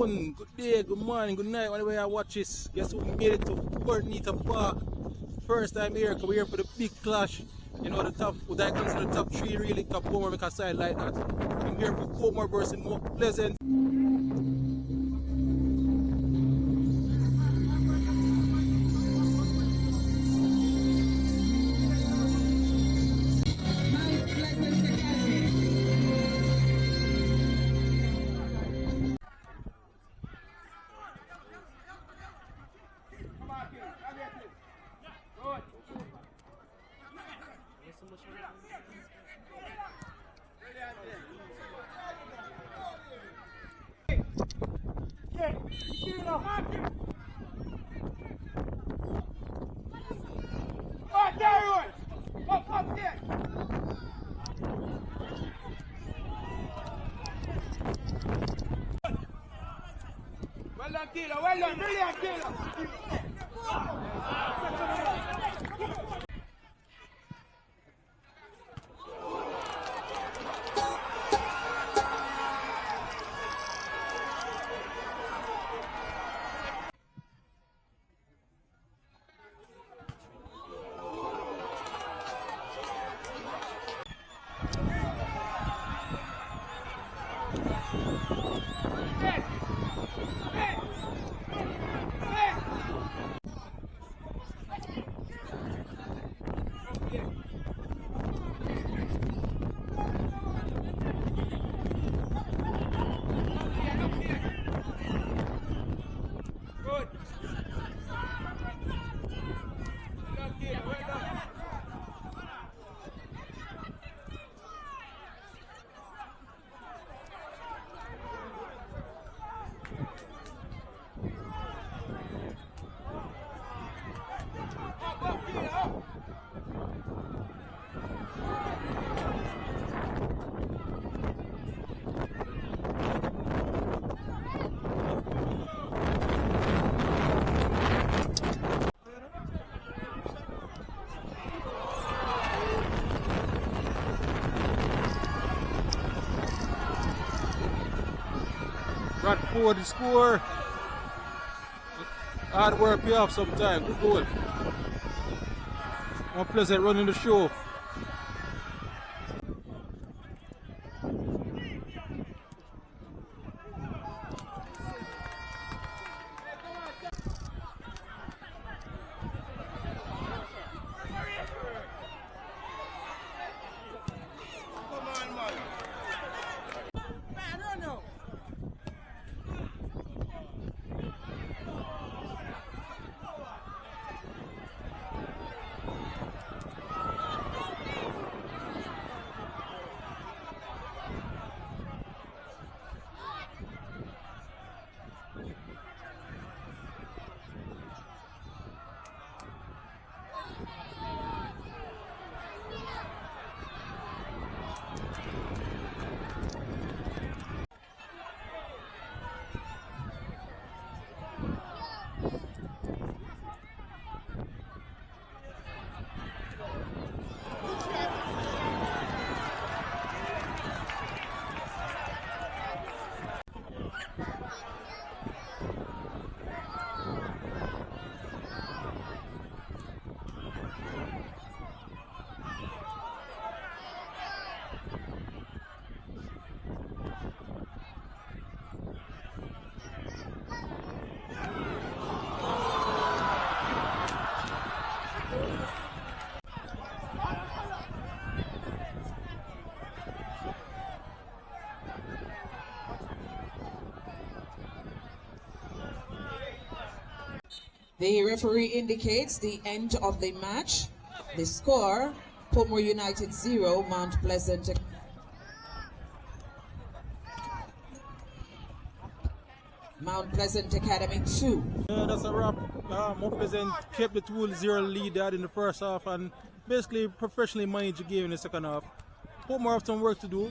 afternoon, good day, good morning, good night, whenever I watch this. Guess who made it to Neita Park? First time here, because we're here for the big clash. You know, the top, what I consider the top three really top Portmore make a side like that. I'm here for Portmore versus Mount Pleasant. Well done, Kilo. Well done. Brilliant, Kilo. Right forward the score. Hard work pay off sometime. Good goal. Mount Pleasant running the show. The referee indicates the end of the match. The score, Portmore United 0, Mount Pleasant. Mount Pleasant Academy 2. Yeah, that's a wrap. Mount Pleasant kept the 2-0 lead out in the first half and basically professionally managed the game in the second half. Portmore have some work to do.